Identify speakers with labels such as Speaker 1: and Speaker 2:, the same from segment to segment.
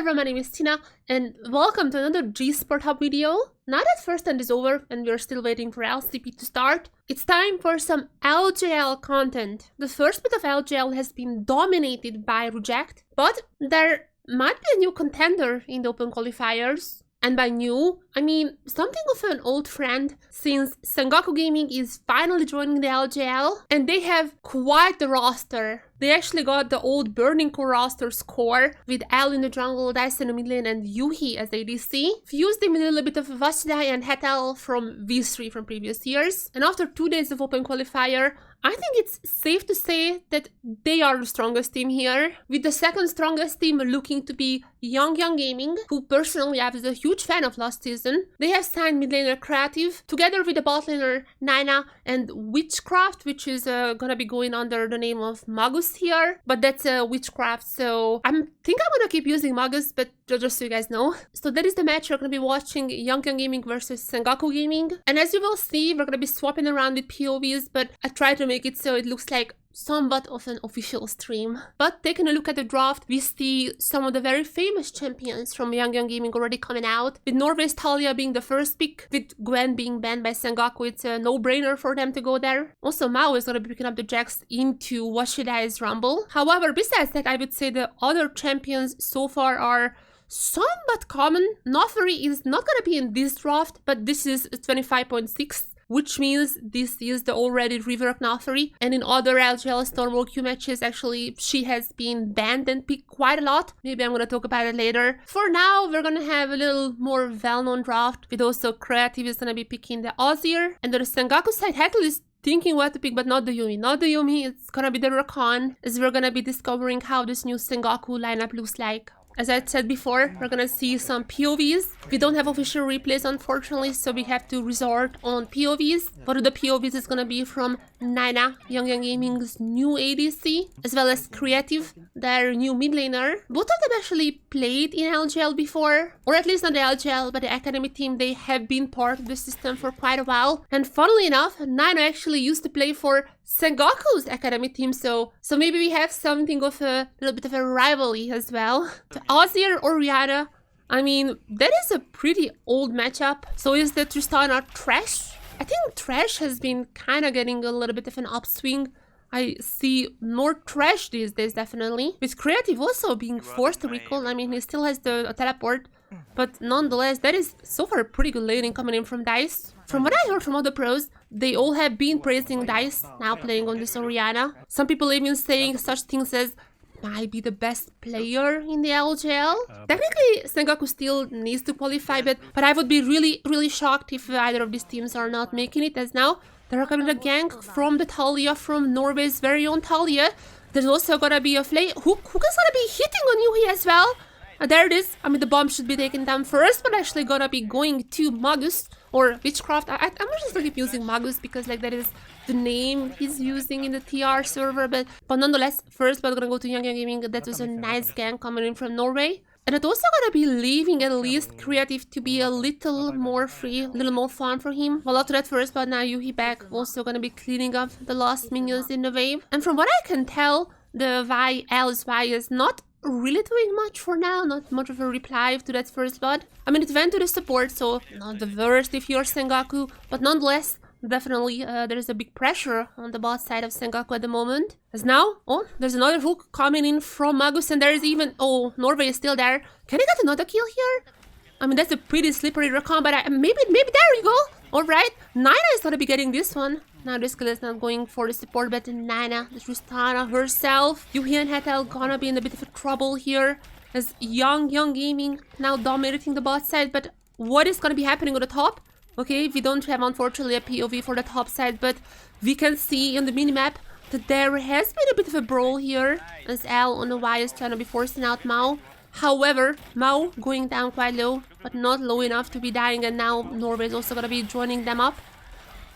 Speaker 1: everyone, my name is Tina and welcome to another G-Sport Hub video. Now that first end is over and we're still waiting for LCP to start, it's time for some LJL content. The first bit of LJL has been dominated by Reject, but there might be a new contender in the open qualifiers. And by new, I mean something of an old friend, since Sengoku Gaming is finally joining the LJL and they have quite the roster. They actually got the old Burning Core roster score with L in the jungle, Dice in the mid lane, and Yuhi as ADC. Fused in with a little bit of Vashidai and Hetal from V3 from previous years. And after 2 days of open qualifier, I think it's safe to say that they are the strongest team here, with the second strongest team looking to be YYG Gaming, who personally I was a huge fan of last season. They have signed mid laner Creative, together with the bot laner Nina and Witchcraft, which is gonna be going under the name of Magus here, but that's Witchcraft, so I think I'm gonna keep using Magus, but just so you guys know. So that is the match we're gonna be watching, YYG Gaming versus Sengoku Gaming, and as you will see, we're gonna be swapping around with POVs, but I try to make it so it looks like somewhat of an official stream. But taking a look at the draft, we see some of the very famous champions from YYG Gaming already coming out, with Norway's Talia being the first pick, with Gwen being banned by Sengoku. It's a no-brainer for them to go there. Also, Mao is gonna be picking up the Jax into Washidai's Rumble. However, besides that, I would say the other champions so far are somewhat common. Nothuri is not gonna be in this draft, but this is 25.6. which means this is the already reworked Nothuri, and in other LJL Storm Q matches, actually, she has been banned and picked quite a lot. Maybe I'm gonna talk about it later. For now, we're gonna have a little more well-known draft, with also Creative is gonna be picking the Azir, and the Sengoku side, Hetal is thinking what to pick, but not the Yumi. Not the Yumi, it's gonna be the Rakan, as we're gonna be discovering how this new Sengoku lineup looks like. As I said before, we're gonna see some POVs. We don't have official replays, unfortunately, so we have to resort on POVs. One of the POVs is gonna be from Nina, YYG Gaming's new ADC, as well as Creative, their new mid laner. Both of them actually played in LJL before, or at least not the LJL, but the Academy team. They have been part of the system for quite a while. And funnily enough, Nina actually used to play for Sengoku's Academy team, so maybe we have something of a little bit of a rivalry as well. To Azir or Rihanna, I mean, that is a pretty old matchup. So is the Tristana Trash? I think Trash has been kind of getting a little bit of an upswing. I see more Trash these days, definitely. With Creative also being forced to recall. I mean, he still has the teleport, but nonetheless, that is so far a pretty good laning coming in from Dice. From what I heard from other pros, they all have been praising Dice now playing on this Orianna. Some people even saying such things as might be the best player in the LJL. Technically, Sengoku still needs to qualify, but I would be really shocked if either of these teams are not making it, as now they're coming a gank from the Talia, from Norway's very own Talia. There's also gonna be a flame. Who's gonna be hitting on Yuhi as well? There it is. I mean, the bomb should be taken down first, but actually gonna be going to Magus or Witchcraft. I'm just gonna keep using Magus because like that is the name he's using in the TR server, but nonetheless, first we're gonna go to YYG Gaming. That was a nice gank coming in from Norway. And it's also gonna be leaving at least Creative to be a little more free, a little more fun for him. Well, after that first, but now Yuhi back, also gonna be cleaning up the last minions in the wave. And from what I can tell, the YLY is not really doing much for now, not much of a reply to that first blood. I mean, it went to the support, so not the worst if you're Sengoku, but nonetheless, definitely there is a big pressure on the bot side of Sengoku at the moment. As now, oh, there's another hook coming in from Magus, and there is even, oh, Norway is still there. Can I get another kill here? I mean, that's a pretty slippery Rakan, but maybe there you go. Alright, Nina is gonna be getting this one. Now this kill is not going for the support, but Nina, the Tristana herself. Yuhi and Hetal gonna be in a bit of a trouble here, as YYG Gaming now dominating the bot side. But what is gonna be happening on the top? Okay, we don't have, unfortunately, a POV for the top side, but we can see on the minimap that there has been a bit of a brawl here, as L on the Y is trying to be forcing out Mao. However, Mao going down quite low, but not low enough to be dying, and now Norway is also gonna be joining them up.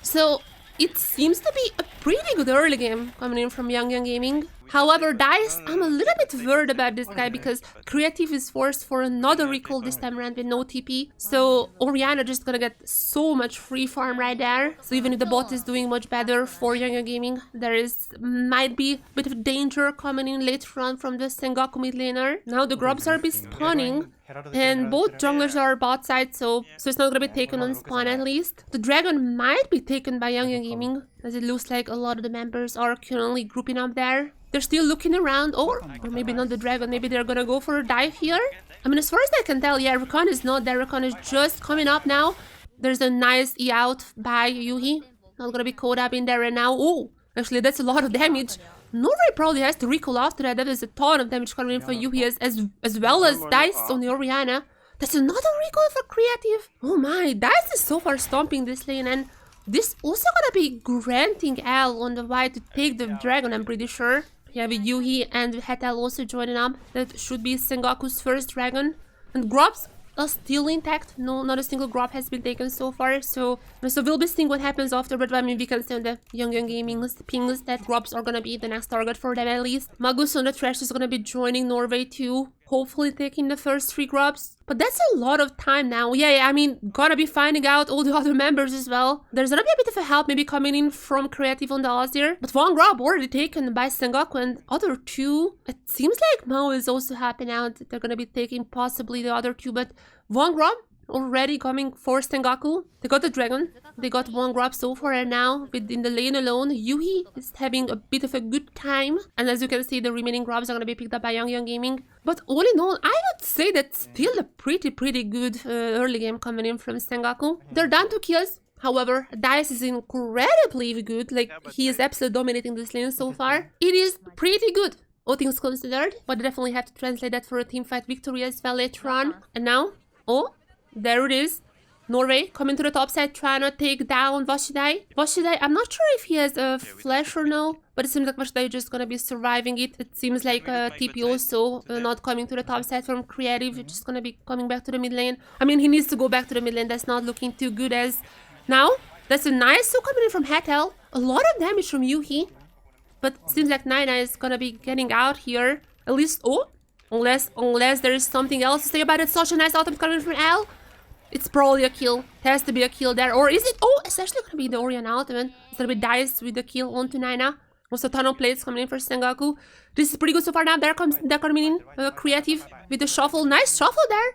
Speaker 1: So it seems to be a pretty good early game coming in from YYG Gaming. However, Dice, I'm a little bit worried about this guy because Creative is forced for another recall this time around with no TP. So Oriana just gonna get so much free farm right there. So even if the bot is doing much better for YYG Gaming, there might be a bit of danger coming in later on from the Sengoku mid laner. Now the grubs are spawning. And both junglers are bot side, so it's not gonna be taken on spawn at least. The dragon might be taken by YYG Gaming, as it looks like a lot of the members are currently grouping up there. They're still looking around, or maybe not the dragon, maybe they're gonna go for a dive here. I mean, as far as I can tell, yeah, Rakan is not there, Rakan is just coming up now. There's a nice E out by Yuhi. Not gonna be caught up in there right now. Oh, actually that's a lot of damage. Norway probably has to recall after that. That is a ton of damage coming in for Yuhi as well as Dice on the Oriana. That's another recall for Creative. Oh my, Dice is so far stomping this lane, and this also gonna be granting L on the white to take the dragon, I'm pretty sure. Yeah, with Yuhi and Hetal also joining up. That should be Sengoku's first dragon. And grubs are still intact. No, not a single grub has been taken so far. So we'll be seeing what happens after. But I mean, we can see on the YYG Gaming pings that grubs are gonna be the next target for them at least. Magus on the trash is gonna be joining Norway too. Hopefully taking the first 3 grubs. But that's a lot of time now. Yeah, I mean, gonna be finding out all the other members as well. There's gonna be a bit of a help maybe coming in from Creative on the Azir. But 1 grub already taken by Sengoku, and other 2. It seems like Mao is also helping out. They're gonna be taking possibly the other 2, but 1 grub already coming for Sengoku. They got the dragon. They got 1 grub so far, and now within the lane alone, Yuhi is having a bit of a good time. And as you can see, the remaining grubs are going to be picked up by YYG Gaming. But all in all, I would say that's still a pretty good early game coming in from Sengoku. They're down 2 kills. However, Dice is incredibly good. Like, he is absolutely dominating this lane so far. It is pretty good, all things considered. But I definitely have to translate that for a teamfight victory as well later on. And now, oh, there it is. Norway coming to the top side, trying to take down Vashidai. Vashidai, I'm not sure if he has a flash or no, but it seems like Vashidai is just gonna be surviving it. It seems like TP also not coming to the top side from Creative, just gonna be coming back to the mid lane. I mean, he needs to go back to the mid lane. That's not looking too good as now. That's a nice so coming in from Hetal. A lot of damage from Yuhi, but seems like Naina is gonna be getting out here. At least, oh, unless there is something else to say about it. Such a nice item coming from L. It's probably a kill. It has to be a kill there. Or is it? Oh, it's actually gonna be the Oriana ultimate. It's gonna be Dice with the kill onto Naina. Also a ton of plates coming in for Sengoku. This is pretty good so far now. They're coming in. Creative with the shuffle. Nice shuffle there.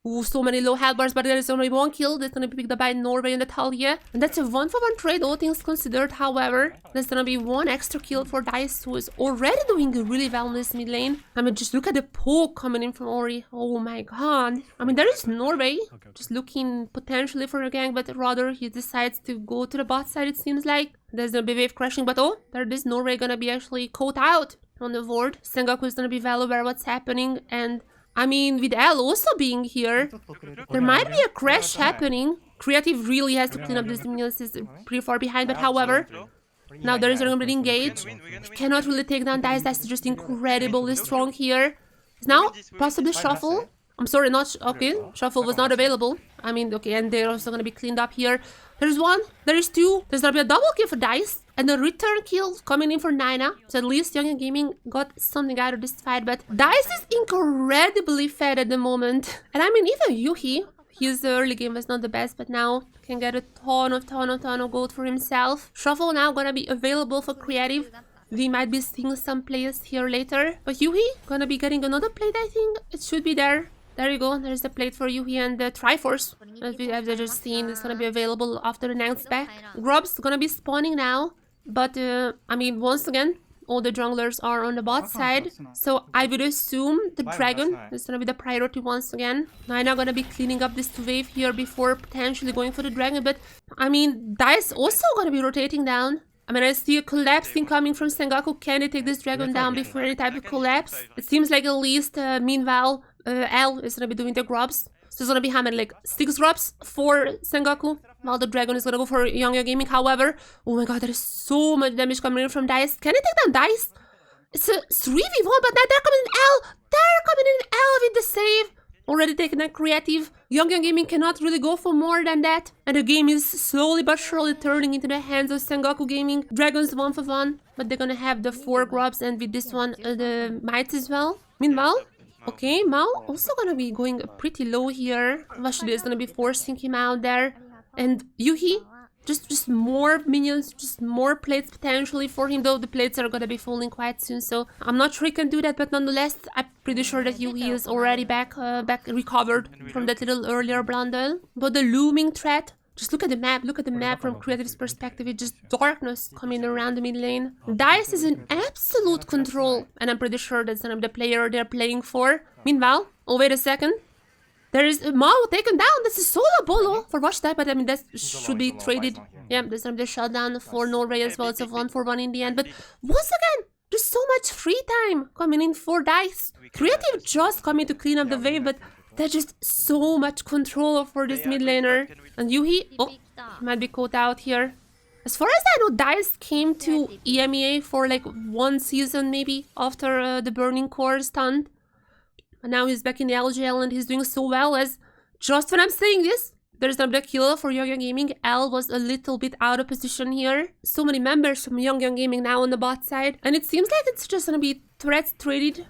Speaker 1: Ooh, so many low health bars, but there is only 1 kill. That's gonna be picked up by Norway and Natalia. And that's a 1-for-1 trade, all things considered. However, there's gonna be 1 extra kill for Dice, who is already doing really well in this mid lane. I mean, just look at the poke coming in from Ori. Oh my god. I mean, there is Norway just looking potentially for a gang, but rather he decides to go to the bot side, it seems like. There's gonna be wave crashing, but oh, there is Norway gonna be actually caught out on the ward. Sengoku is gonna be well aware what's happening, and I mean, with L also being here, there might be a crash happening. Creative really has to clean up this minions, is pretty far behind, but however, now there is a gonna engage. He cannot really take down Dice. That's just incredibly strong here. Now, possibly Shuffle. I'm sorry, not... Okay, Shuffle was not available. I mean, okay, and they're also gonna be cleaned up here. There's 1, there is 2. There's gonna be a double kill for Dice. And a return kill coming in for Naina. So at least YYG Gaming got something out of this fight. But Dice is incredibly fed at the moment. And I mean, even Yuhi, his early game was not the best, but now can get a ton of gold for himself. Shuffle now gonna be available for Creative. We might be seeing some plays here later. But Yuhi gonna be getting another plate, I think. It should be there. There you go, there's the plate for Yuhi, and the Triforce, as we have just seen, is gonna be available after the next back. Grub's gonna be spawning now, but I mean, once again, all the junglers are on the bot side, so I would assume the dragon is gonna be the priority once again. Naina gonna be cleaning up this wave here before potentially going for the dragon, but I mean, Dice also gonna be rotating down. I mean, I see a collapse incoming from Sengoku. Can they take this dragon down before any type of collapse? It seems like at least, meanwhile, L is gonna be doing the grubs. So it's gonna be hammered like 6 grubs for Sengoku, while the dragon is gonna go for YYG Gaming. However, oh my god, there is so much damage coming in from Dice. Can they take down Dice? It's a 3v1, but now they're coming in L. They're coming in L with the save. Already taken a Creative. YYG Gaming cannot really go for more than that. And the game is slowly but surely turning into the hands of Sengoku Gaming. Dragons 1 for 1, but they're gonna have the 4 grubs and with this one the mites as well. Meanwhile, okay, Mao also gonna be going pretty low here. Washida is gonna be forcing him out there. And Yuhi, just more minions, just more plates potentially for him, though the plates are gonna be falling quite soon, so I'm not sure he can do that, but nonetheless, I'm pretty sure that Yuhi is already back recovered from that little earlier blunder. But the looming threat, just look at the map from Creative's perspective, it's just darkness coming around the mid lane. Dice is in absolute control, and I'm pretty sure that's gonna be the player they're playing for. Meanwhile, oh wait a second. There is Mao taken down. That's a solo bolo for Washida, but I mean that should be traded. Yeah, there's gonna be a shutdown for Norway as well. It's a 1-for-1 in the end. But once again, there's so much free time coming in for Dice. Creative just coming to clean up the wave, but there's just so much control for this mid laner. And Yuhi, oh, he might be caught out here. As far as I know, Dice came to EMEA for like 1 season maybe after the Burning Core stunt. And now he's back in the LJL and he's doing so well as, just when I'm saying this, there's another kill for YYG Gaming. L was a little bit out of position here. So many members from YYG Gaming now on the bot side. And it seems like it's just gonna be threats traded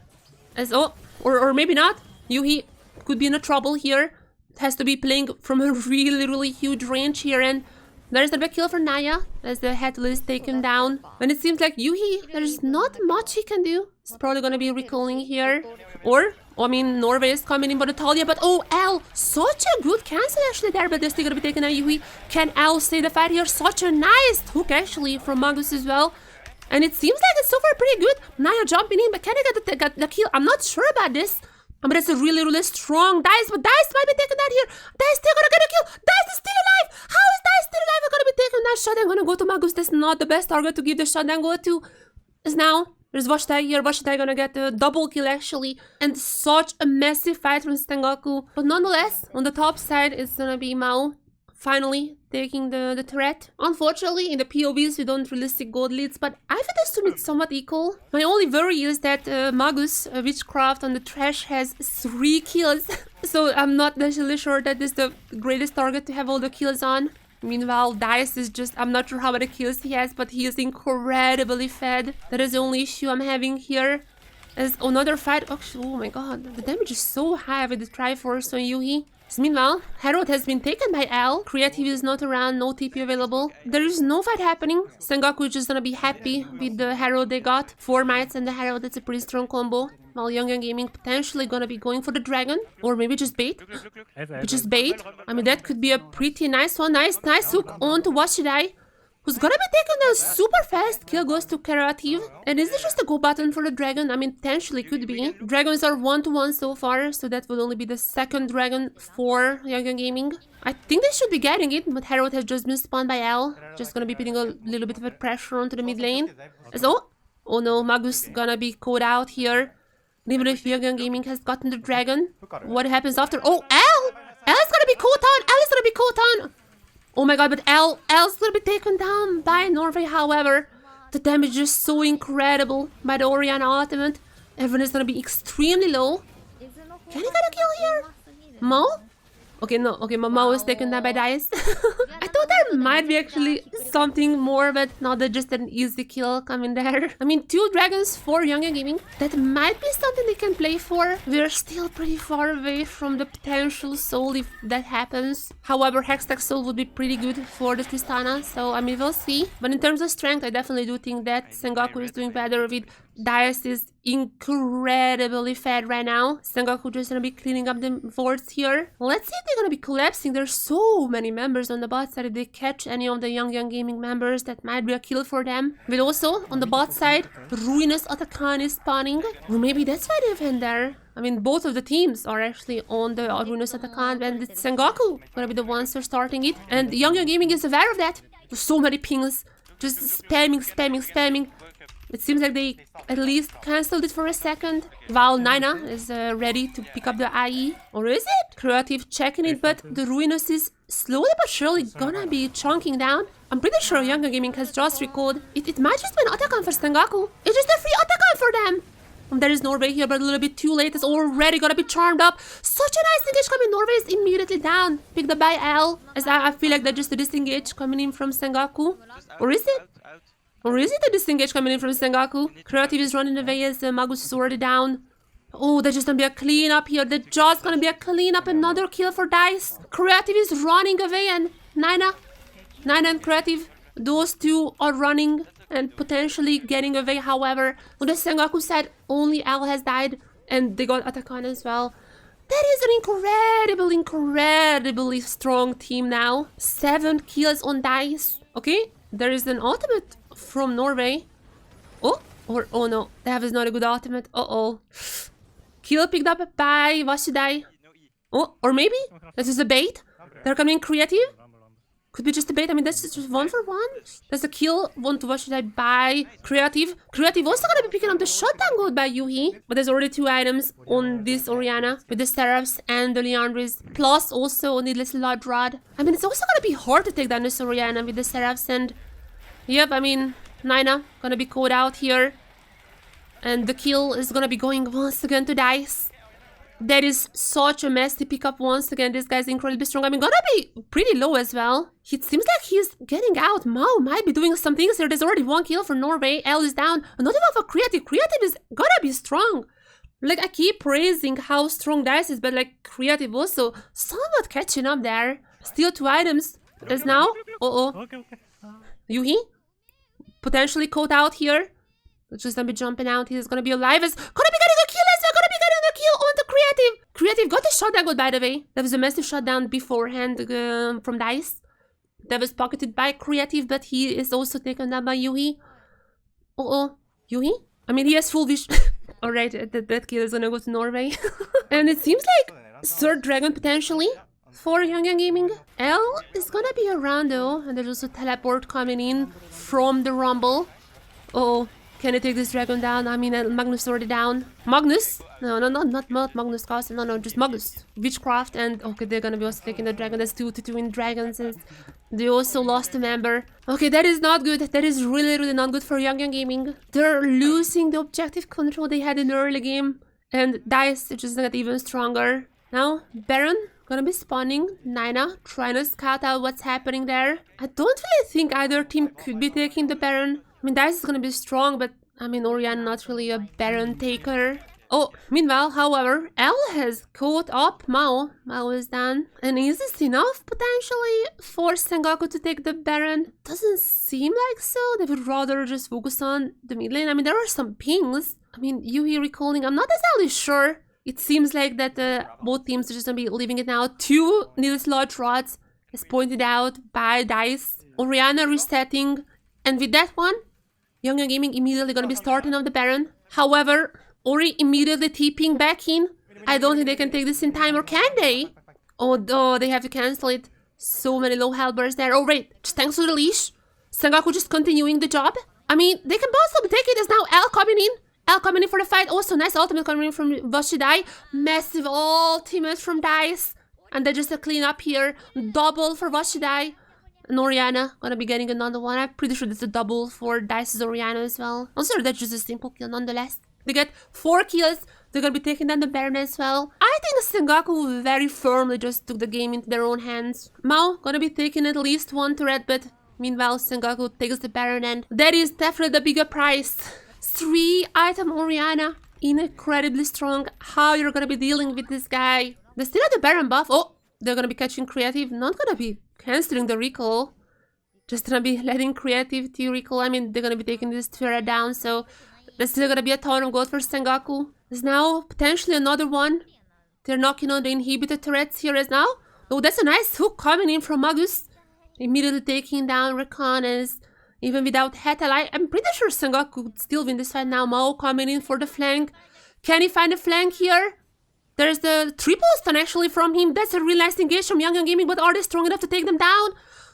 Speaker 1: as, oh, or maybe not. Yuhi could be in a trouble here. Has to be playing from a really huge range here, and there's a big kill for Naya as the headless is taken down. And it seems like Yuhi, there's not much he can do. He's probably gonna be recalling here. Or, I mean, Norway is coming in for Natalia, but oh, L, such a good cancel actually there, but they're still gonna be taken out. Yuhi, can L stay the fight here? Such a nice hook actually from Magus as well. And it seems like it's so far pretty good. Naya jumping in, but can he get the kill? I'm not sure about this. But it's a really strong Dice, but Dice might be taken out here. Dice still gonna get a kill. Dice is still alive. How is Dice still alive? We're gonna be taken that shot. I'm gonna go to Magus. That's not the best target to give the shot. Then go to is now. There's Washida here. Washida gonna get a double kill actually. And such a massive fight from Sengoku. But nonetheless, on the top side, it's gonna be Mao finally taking the threat. Unfortunately, in the POVs, we don't really see gold leads, but I would assume it's somewhat equal. My only worry is that Magus, Witchcraft on the trash, has 3 kills. So I'm not necessarily sure that this is the greatest target to have all the kills on. Meanwhile, Dice is just, I'm not sure how many kills he has, but he is incredibly fed. That is the only issue I'm having here. As another fight, actually, oh my god, the damage is so high with the Triforce on Yuhi. Meanwhile, Herald has been taken by L. Creative is not around, no TP available. There is no fight happening. Sengoku is just gonna be happy with the Herald they got. 4 mites and the Herald, that's a pretty strong combo. While YYG Gaming potentially gonna be going for the dragon. Or maybe just bait. Just bait. I mean, that could be a pretty nice one. Nice hook on to Washida, who's gonna be taking a super fast kill, goes to Creative. And is this just a go button for the dragon? I mean, potentially could be. Dragons are 1-to-1 so far, so that will only be the 2nd dragon for YYG Gaming. I think they should be getting it, but Herald has just been spawned by L. Just gonna be putting a little bit of a pressure onto the mid lane. So, oh no, Magus gonna be caught out here. Even if YYG Gaming has gotten the dragon, what happens after? Oh, L! L is gonna be caught on! L is gonna be caught on! Oh my god, but L's gonna be taken down by Norway, however. The damage is so incredible by the Oriana ultimate. Everyone is gonna be extremely low. Can he get a kill here? Mo? Okay, no. Okay, Mo is taken down by Dice. I thought there might be actually something more, but no, they're just an easy kill coming there. I mean, 2 dragons for YYG Gaming. That might be something they can play for. We're still pretty far away from the potential soul if that happens. However, Hextech soul would be pretty good for the Tristana, so I mean, we'll see. But in terms of strength, I definitely do think that Sengoku is doing better with Dice is incredibly fed right now. Sengoku just gonna be cleaning up the wards here. Let's see if they're gonna be collapsing. There's so many members on the bot side. If they catch any of the YYG Gaming members, that might be a kill for them. But also, on the bot side, Ruinous Atakan is spawning. Or maybe that's why they went there. I mean, both of the teams are actually on the Ruinous Atakan, and it's Sengoku gonna be the ones who are starting it. And YYG Gaming is aware of that. There's so many pings. Just spamming. It seems like they at least cancelled it for a second. While Nina is ready to pick up the IE. Or is it? Creative checking it, but the Ruinous is slowly but surely gonna be chunking down. I'm pretty sure YYG Gaming has just recalled. It might just be an Atakan for Sengoku. It's just a free Atakan for them. There is Norway here, but a little bit too late. It's already gonna be charmed up. Such a nice engage coming. Norway is immediately down. Picked up by L. As I feel like that's just a disengage coming in from Sengoku. Or is it? Or is it a disengage coming in from Sengoku? Creative is running away as Magus is already down. Oh, there's just gonna be a cleanup here. There's just gonna be a cleanup. Another kill for Dice. Creative is running away and Nina and Creative. Those two are running and potentially getting away. However, on the Sengoku side, only L has died and they got attack on as well. That is an incredibly strong team now. 7 kills on Dice. Okay, there is an ultimate from Norway. Oh no, that was not a good ultimate. Uh-oh. Kill picked up by Washidai. Oh, or maybe this is a bait. They're coming creative. Could be just a bait. I mean, that's just 1 for 1. That's a kill. 1 to Washidai by Creative. Creative also gonna be picking up the shutdown gold by Yuhi. But there's already 2 items on this Oriana with the Seraphs and the Leandris. Plus also Needless Large Rod. I mean, it's also gonna be hard to take down this Oriana with the Seraphs and... Yep, I mean, Nina gonna be caught out here. And the kill is gonna be going once again to Dice. That is such a messy pickup once again. This guy's incredibly strong. I mean, gonna be pretty low as well. It seems like he's getting out. Mao might be doing some things here. There's already 1 kill for Norway. L is down. Another one for Creative. Creative is gonna be strong. Like, I keep praising how strong Dice is, but like, Creative also somewhat catching up there. Still 2 items. As now. Yuhi? Potentially caught out here. Just gonna be jumping out. He's gonna be alive. Is gonna be getting a kill as well. Gonna be getting the kill on the Creative. Creative got the shutdown good, by the way. That was a massive shutdown beforehand from Dice. That was pocketed by Creative, but he is also taken down by Yuhi. Yuhi? I mean, he has full vision. Alright, that kill is gonna go to Norway. And it seems like 3rd dragon potentially for Young Gaming. L is gonna be around though, and there's also teleport coming in from the Rumble. Can I take this dragon down? I mean, Magnus already down. Magnus? No, not Magnus Carlsen. No, just Magnus. Witchcraft and... Okay, they're gonna be also taking the dragon. That's 2 to 2 in dragons. And they also lost a member. Okay, that is not good. That is really not good for Young Gaming. They're losing the objective control they had in the early game. And Dice just got even stronger. Now, Baron gonna be spawning. Nina trying to scout out what's happening there. I don't really think either team could be taking the Baron. I mean, Dice is gonna be strong, but I mean, Oriana not really a Baron taker. Meanwhile, however, L has caught up Mao. Mao is done. And is this enough, potentially, for Sengoku to take the Baron? Doesn't seem like so. They would rather just focus on the mid lane. I mean, there are some pings. I mean, Yuhi recalling, I'm not exactly sure. It seems like that both teams are just gonna be leaving it now. 2 Needless Large Rods, as pointed out by Dice. Oriana resetting. And with that one, Young Gaming immediately gonna be starting on the Baron. However, Ori immediately TPing back in. I don't think they can take this in time, or can they? Oh, they have to cancel it. So many low health bursts there. Oh, wait, just thanks to the leash. Sengoku just continuing the job. I mean, they can possibly take it as now L coming in. L coming in for the fight. Also, nice ultimate coming in from Washidai. Massive ultimate from Dice. And then just a clean up here. Double for Washidai. And Oriana gonna be getting another one. I'm pretty sure that's a double for Dice's Oriana as well. I'm sure that's just a simple kill nonetheless. They get 4 kills. They're gonna be taking down the Baron as well. I think Sengoku very firmly just took the game into their own hands. Mao gonna be taking at least 1 turret, but meanwhile Sengoku takes the Baron, and that is definitely the bigger price. 3 item Oriana. Incredibly strong. How you're gonna be dealing with this guy? They still have the Baron buff. They're gonna be catching Creative. Not gonna be cancelling the recall. Just gonna be letting Creative to recall. I mean, they're gonna be taking this turret down, so there's still gonna be a ton of gold for Sengoku. There's now potentially another one. They're knocking on the inhibitor turrets here as now. Oh, that's a nice hook coming in from Magus. Immediately taking down Reconnaissance. Even without Hetalai, I'm pretty sure Sengoku could still win this fight now. Mao coming in for the flank. Can he find a flank here? There's the triple stun actually from him. That's a real nice engage from Young Gaming, but are they strong enough to take them down?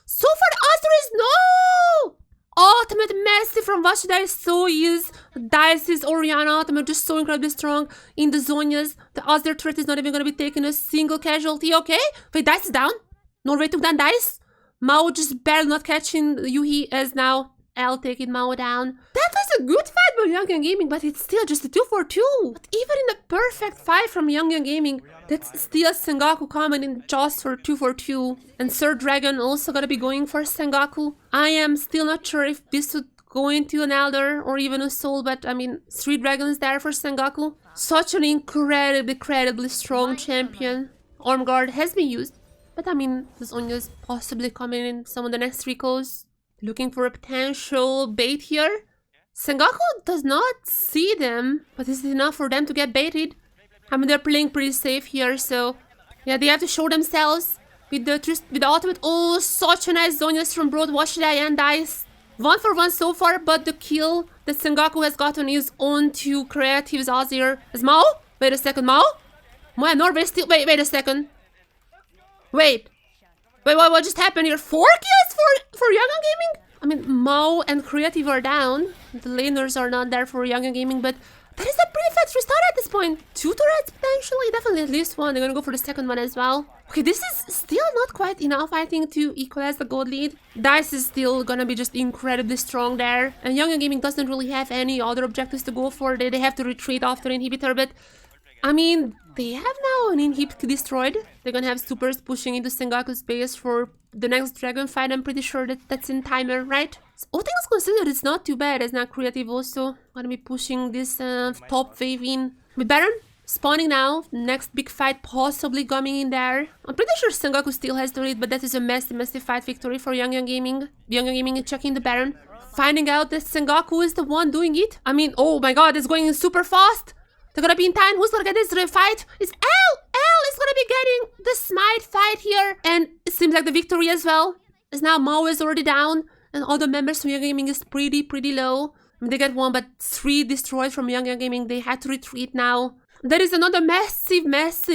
Speaker 1: So far the answer is no! Ultimate massive from Washidai, so is Dice's Oriana ultimate, just so incredibly strong in the Zonias. The Azir turret is not even going to be taking a single casualty, okay? Wait, Dice is down. Norway took down Dice. Mao just barely not catching Yuhi as now L taking Mao down. That was a good fight by YYG Gaming, but it's still just a 2-for-2. But even in a perfect fight from YYG Gaming, that's still Sengoku coming in just for 2-for-2. And Sir Dragon also gonna be going for Sengoku. I am still not sure if this would go into an Elder or even a Soul, but I mean, 3 dragons there for Sengoku. Such an incredibly strong champion. Arm Guard has been used, but I mean, the Zonya's possibly coming in some of the next recalls. Looking for a potential bait here. Sengoku does not see them, but is it enough for them to get baited? I mean, they're playing pretty safe here, so yeah, they have to show themselves with the ultimate. Oh, such a nice Zonya's from Broad Washidai and Dice. 1-for-1 so far, but the kill that Sengoku has gotten is on to Creative's Azir. Is Mao? Wait a second, Mao? My Norway still. Wait a second. Wait, what just happened here? 4 kills for YYG Gaming? I mean, Mao and Creative are down. The laners are not there for YYG Gaming, but that is a pretty fast restart at this point. 2 turrets potentially, definitely at least 1. They're gonna go for the second one as well. Okay, this is still not quite enough, I think, to equalize the gold lead. Dice is still gonna be just incredibly strong there. And YYG Gaming doesn't really have any other objectives to go for. They have to retreat after inhibitor, but I mean, they have now an inhib destroyed. They're gonna have supers pushing into Sengoku's base for the next dragon fight. I'm pretty sure that's in timer, right? So all things considered, it's not too bad. It's not Creative also gonna be pushing this top wave in. With Baron spawning now, next big fight possibly coming in there. I'm pretty sure Sengoku still has the lead, but that is a massive fight victory for YYG Gaming. YYG Gaming is checking the Baron, finding out that Sengoku is the one doing it. I mean, oh my god, it's going super fast. They're gonna be in time. Who's gonna get this fight? It's L! L is gonna be getting the smite fight here. And it seems like the victory as well. As now Mao is already down. And all the members from YYG Gaming is pretty low. I mean, they get 1, but 3 destroyed from YYG Gaming. They had to retreat now. There is another massive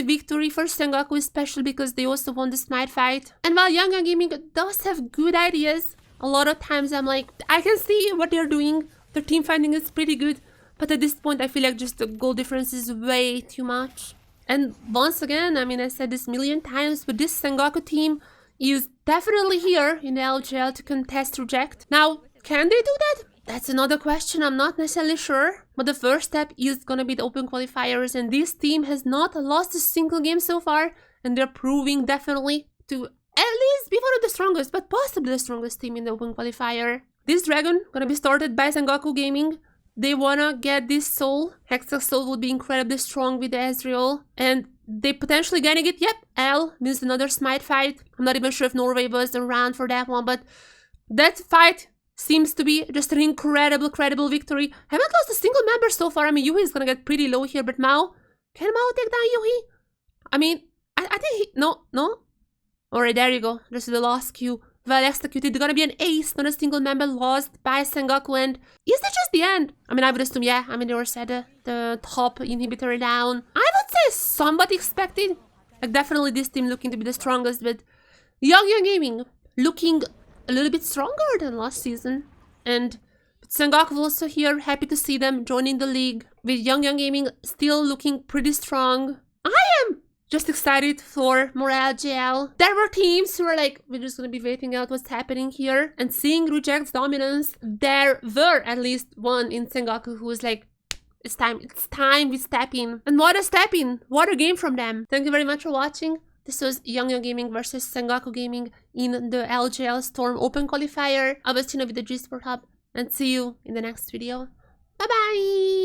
Speaker 1: victory for Sengoku, especially because they also won the smite fight. And while YYG Gaming does have good ideas, a lot of times I'm like, I can see what they're doing. Their team fighting is pretty good. But at this point, I feel like just the goal difference is way too much. And once again, I mean, I said this a million times, but this Sengoku team is definitely here in the LJL to contest Reject. Now, can they do that? That's another question. I'm not necessarily sure. But the first step is gonna be the open qualifiers. And this team has not lost a single game so far. And they're proving definitely to at least be one of the strongest, but possibly the strongest team in the open qualifier. This dragon gonna be started by Sengoku Gaming. They wanna get this soul. Hexa soul would be incredibly strong with the Ezreal. And they potentially getting it. Yep, L means another smite fight. I'm not even sure if Norway was around for that one, but that fight seems to be just an incredible victory. Haven't lost a single member so far. I mean, Yuhi is gonna get pretty low here, but Mao, can Mao take down Yuhi? I mean, I think he, no. Alright, there you go. Just the last Q. Well executed. They're gonna be an ace, not a single member lost by Sengoku. And is that just the end? I mean, I would assume, yeah. I mean, they were set the top inhibitor down. I would say somewhat expected. Like, definitely this team looking to be the strongest, but YYG Gaming looking a little bit stronger than last season. And Sengoku also here, happy to see them joining the league. With YYG Gaming still looking pretty strong. I am just excited for more LJL. There were teams who were like, we're just gonna be waiting out what's happening here and seeing Reject's dominance. There were at least one in Sengoku who was like, it's time we step in. And what a step in! What a game from them! Thank you very much for watching. This was YYG Gaming versus Sengoku Gaming in the LJL Storm Open Qualifier. I was Tina with the G Sport Hub, and see you in the next video. Bye bye!